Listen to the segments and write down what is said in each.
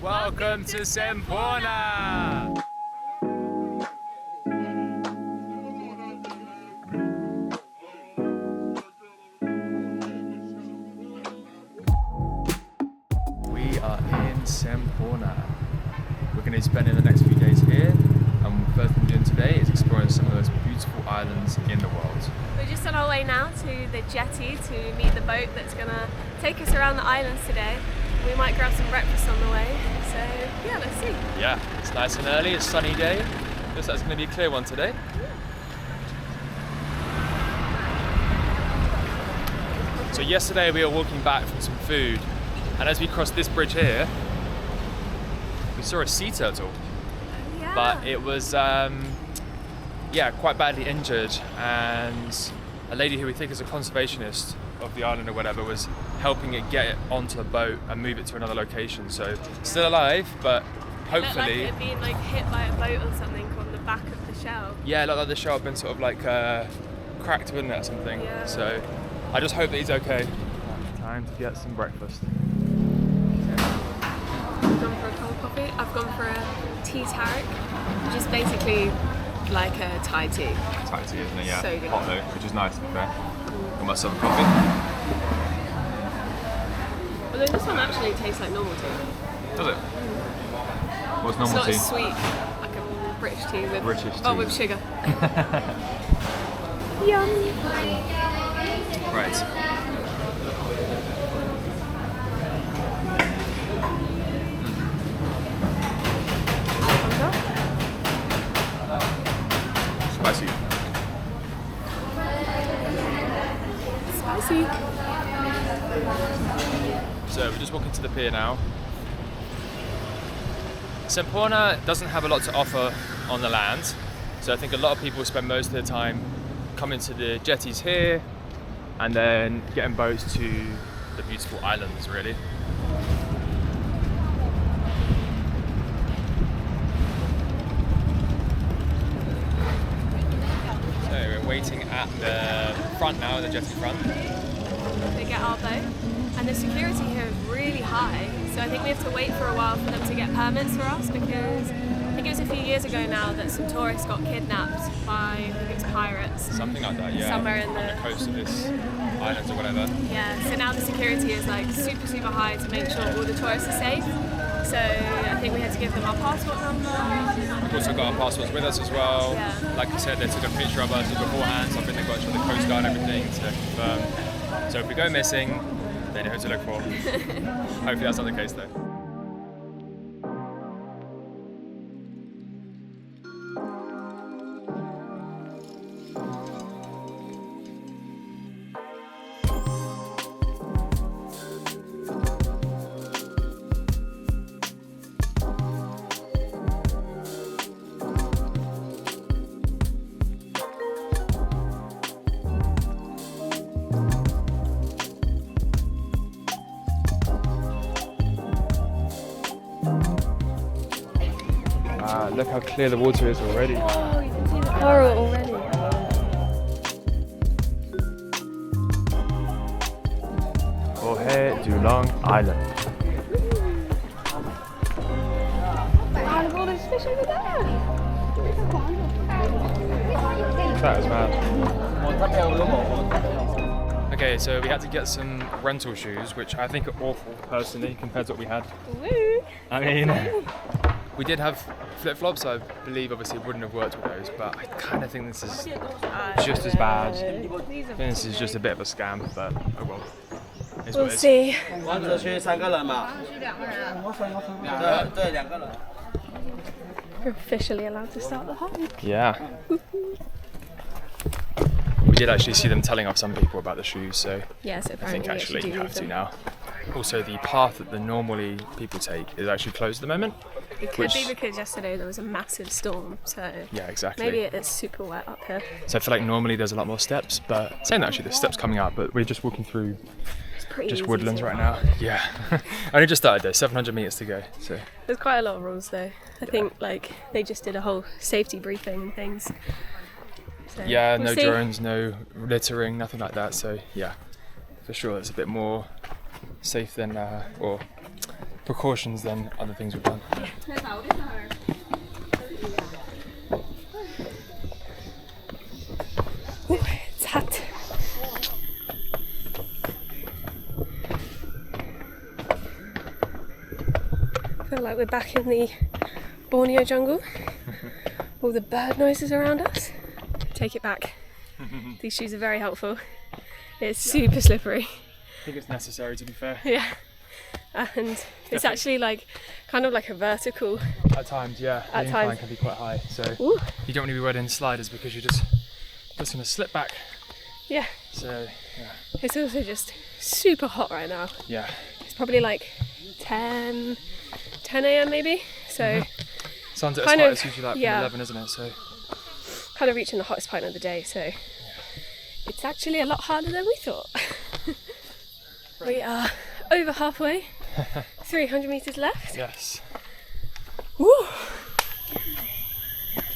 Welcome to Semporna! We are in Semporna. We're going to be spending the next few days here, and the first thing we're doing today is exploring some of those beautiful islands in the world. We're just on our way now to the jetty to meet the boat that's going to take us around the islands today. We might grab some breakfast on the way, so yeah, let's see. Yeah, it's nice and early, it's a sunny day. Looks like it's going to be a clear one today. So yesterday we were walking back from some food, and as we crossed this bridge here, we saw a sea turtle. Yeah. But it was quite badly injured, and a lady who we think is a conservationist of the island or whatever was helping it get it onto a boat and move it to another location. So still alive, but hopefully it looked like it had been like hit by a boat or something on the back of the shell. Yeah, it looked like the shell had been sort of like cracked, wouldn't it, or something. Yeah. So I just hope that he's okay. Time to get some breakfast. I've gone for a cold coffee. I've gone for a tea tarik, which is basically like a Thai tea. Thai tea, isn't it? Yeah. So good. Hot though, which is nice to be fair. Got myself a coffee. Although this one actually tastes like normal tea. Does it? What's normal It's not tea? as sweet, like a British tea with with sugar. Yum. Right. Spicy. Spicy. So we're just walking to the pier now. Semporna doesn't have a lot to offer on the land, so I think a lot of people spend most of their time coming to the jetties here and then getting boats to the beautiful islands, really. So we're waiting at the front now, the jetty front. To get our boat, and the security here is really high, so I think we have to wait for a while for them to get permits for us, because I think it was a few years ago now that some tourists got kidnapped by, I think it was pirates. Something like that, yeah. Somewhere in on the coast of this islands or whatever. Yeah, so now the security is like super high to make sure all the tourists are safe. So I think we had to give them our passport number. We've also got our passports with us as well. Yeah. Like I said, they took a picture of us beforehand, so I think they've got to show the Coast Guard and everything to confirm. So if we go missing, they know who to look for. Hopefully that's not the case though. Look how clear the water is already. Oh, you can see the coral already. Bohey, Dulang Island. Wow, look at all those fish over there. That is mad. Okay, so we had to get some rental shoes, which I think are awful personally compared to what we had. Woo! I mean, we did have flip-flops, so I believe obviously it wouldn't have worked with those, but I kind of think this is just as bad. I think this is just a bit of a scam, but oh well. It's We'll what it is. see. We're officially allowed to start the hike. Yeah. We did actually see them telling off some people about the shoes, so Yeah, so I apparently think actually do you need have to them. now. Also, the path that normally people take is actually closed at the moment. It could be because yesterday there was a massive storm, so Yeah, exactly. maybe it's super wet up here. So I feel like normally there's a lot more steps, but saying that actually there's steps coming up, but we're just walking through It's pretty just easy woodlands to right walk. now. Yeah. Only just started though, 700 meters to go. So There's quite a lot of rules though. I think like they just did a whole safety briefing and things. So, yeah, we'll no see. drones, no littering, nothing like that. So yeah, for sure it's a bit more safe than or precautions than other things we've done. Ooh, it's hot. I feel like we're back in the Borneo jungle. All the bird noises around us. Take it back. These shoes are very helpful. It's super slippery. I think it's necessary, to be fair. Yeah. And it's actually like kind of like a vertical. At times, yeah. At The times. incline can be quite high, so Ooh. you don't want to be wearing sliders because you're just going to slip back. Yeah. So, yeah. It's also just super hot right now. Yeah. It's probably like 10 a.m. maybe. So Sun's at its kind height, of- it's usually like from yeah. 11, isn't it? So kind of reaching the hottest point of the day. So it's actually a lot harder than we thought. We are over halfway. 300 meters left. yes. Woo!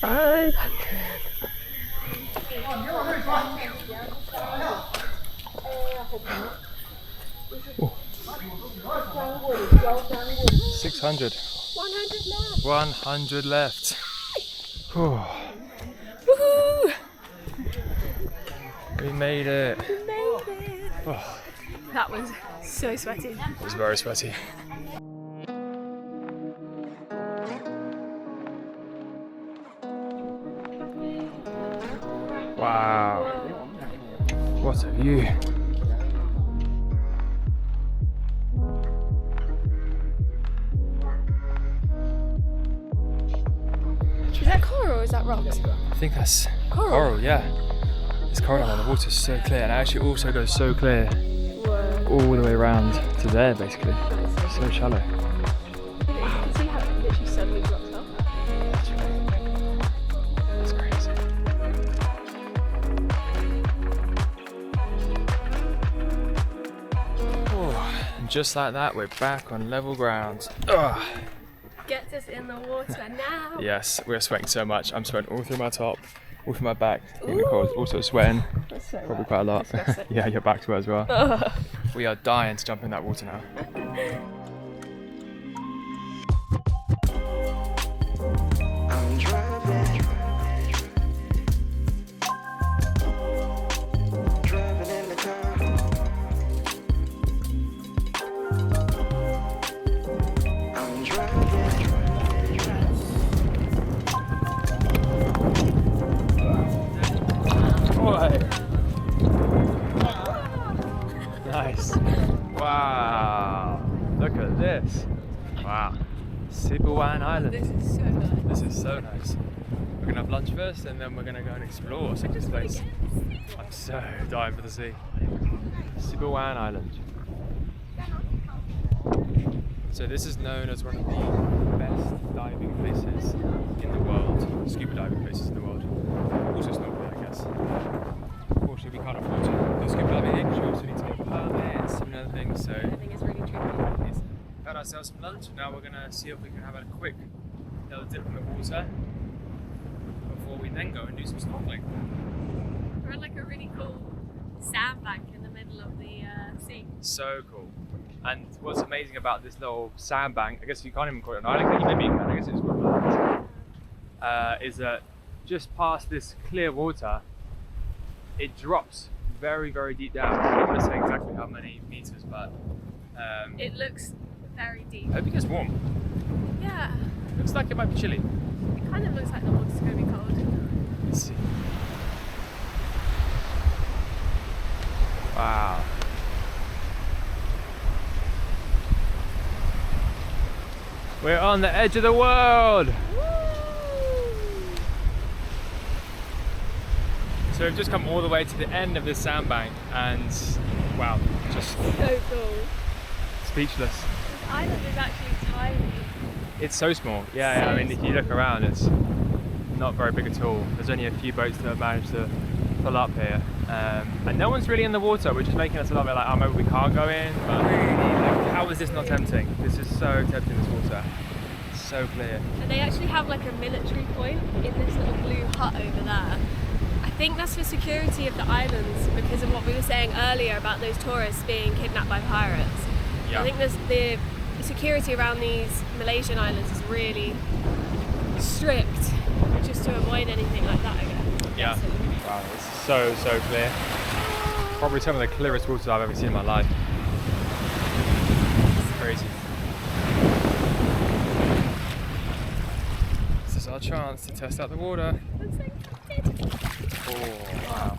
500. 600. 100 left. 100 left. Whew. Woohoo! We made it. We made it. Oh, That was so sweaty. it was very sweaty. Wow. What a view. Is that coral or is that rocks? I think that's Coral. coral, yeah. It's coral down there. The water's so clear, and it actually also goes so clear Whoa. all the way around to there, basically. That So shallow. is so cool. You can see how it literally suddenly drops off. That's crazy. Oh, and just like that, we're back on level ground. Ugh. Get us in the water now. Yes, we're sweating so much. I'm sweating all through my top, all through my back. I think Nicole's also sweating, That's so probably wet. quite a lot. Disgusting. Yeah, your back to it as well. Ugh. We are dying to jump in that water now. I'm driving in the car. I'm driving. Boy. Nice. Wow. Look at this. Wow. Sibuan Island. This is so nice. This is so nice. We're gonna have lunch first and then we're gonna go and explore some of this place. I'm so dying for the sea. Sibuan Island. So this is known as one of the best diving places in the world, scuba diving places in the world. Also snorkeling, I guess. Unfortunately, we can't afford to do scuba diving here because we also need to get permits and other things. So I think it's really tricky. we've had ourselves some lunch. Now we're gonna see if we can have a quick little dip in the water before we then go and do some snorkeling. We're on like a really cool sandbank in the middle of the sea. So cool. And what's amazing about this little sandbank, I guess you can't even call it an island, can you? Maybe you can, I guess it's called an island, is that just past this clear water, it drops very, very deep down. I don't want to say exactly how many meters, but It looks very deep. I hope it gets warm. Yeah, Looks like it might be chilly. it kind of looks like the water's going to be cold. Let's see. Wow. We're on the edge of the world! So we've just come all the way to the end of this sandbank and wow, just So cool. speechless. This island is actually tiny. It's so small. Yeah, I mean, if you look around, it's not very big at all. There's only a few boats that have managed to pull up here. And no one's really in the water, which is making us a little bit like, oh, maybe we can't go in. But really, like, how is this not tempting? This is so tempting, this water. It's so clear. And they actually have like a military point in this little blue hut over there. I think that's for security of the islands because of what we were saying earlier about those tourists being kidnapped by pirates. Yeah. I think there's the the security around these Malaysian islands is really strict, just to avoid anything like that, I guess. Yeah. Wow, it's so clear. Probably some of the clearest waters I've ever seen in my life. It's crazy. This is our chance to test out the water. I'm so excited. Oh, wow.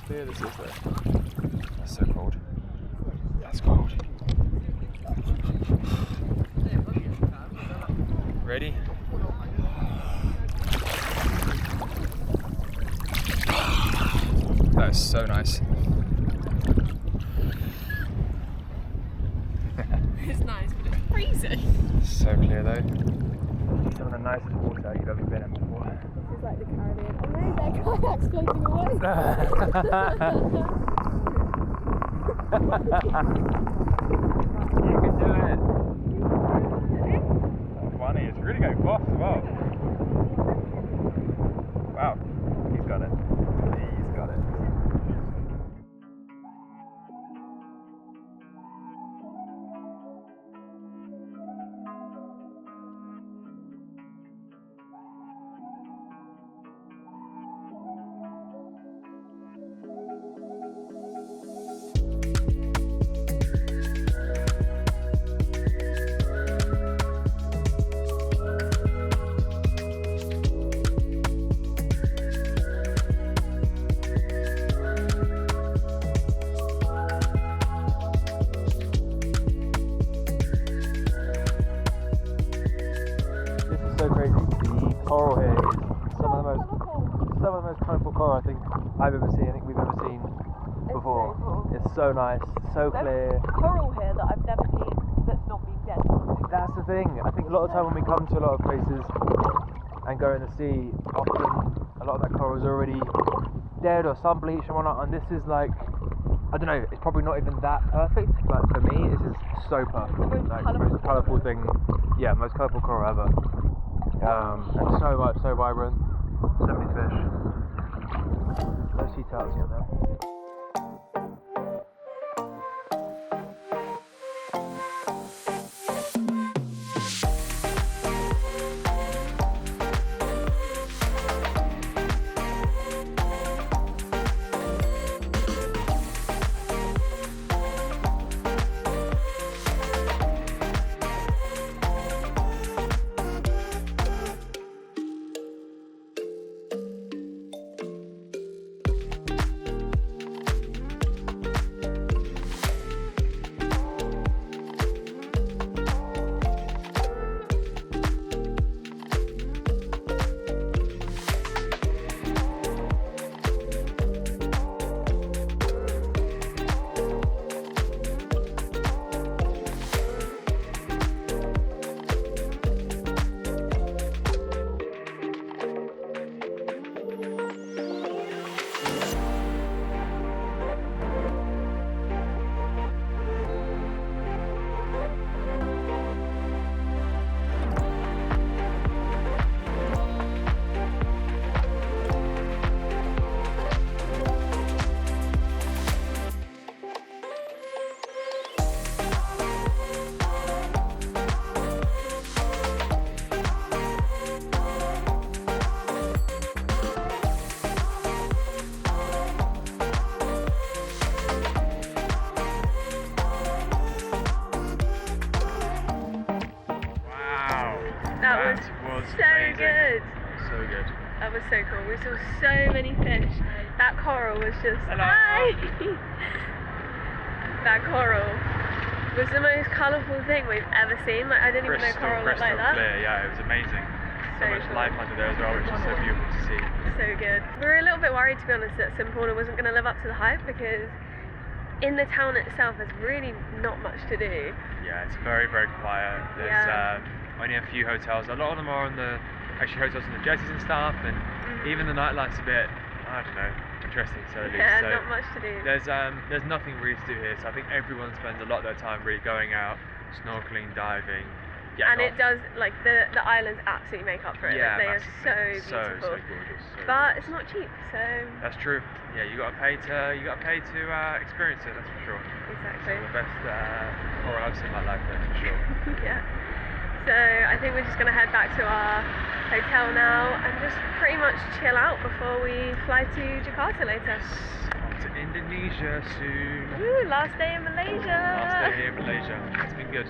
Clear this is though. That's so cold. That's cold. Ready? That is so nice. It's nice, but it's freezing. So clear though. Some of the nicest water you've ever been in before. This is like the Caribbean. Oh no, their kayak's floating away. You can do it. That's funny. It's really going fast as well. Wow. He's got it. He's got it. So crazy. The coral here is some of the most colourful coral I think I've ever seen. I think we've ever seen before. So cool. It's so nice, so clear. Coral here that I've never seen that's not been dead. That's the thing. I think a lot of time when we come to a lot of places and go in the sea, often a lot of that coral is already dead or sun bleached and whatnot. And this is like, I don't know. It's probably not even that perfect, but for me, this is so perfect. Like the most colourful thing. Yeah, most colourful coral ever. And so much, so vibrant, so many fish. No sea turtles yet though. That was so amazing. good. So good. That was so cool. We saw so many fish. That coral was just Hello. Hi! That coral was the most colourful thing we've ever seen. Like I didn't even know coral looked like that. Clear, yeah, it was amazing. So much cool. life under there as well, which is so beautiful to see. So good. We were a little bit worried, to be honest, that Semporna wasn't going to live up to the hype because in the town itself there's really not much to do. Yeah, it's very, very quiet. There's only a few hotels. A lot of them are on the hotels on the jetties and stuff, and even the nightlife's a bit, I don't know, interesting. So Yeah, so not much to do. there's nothing really to do here. So I think everyone spends a lot of their time really going out, snorkeling, diving, and it does, like, the islands absolutely make up for it. Yeah, Like, they are so massively. beautiful. So gorgeous. So But it's not cheap, so that's true. Yeah, you gotta pay to experience it. That's for sure. exactly. The best horror I've seen in my life, that's for sure. Yeah. So I think we're just gonna head back to our hotel now and just pretty much chill out before we fly to Jakarta later. On to Indonesia soon. Woo, last day in Malaysia. Last day here in Malaysia. It's been good.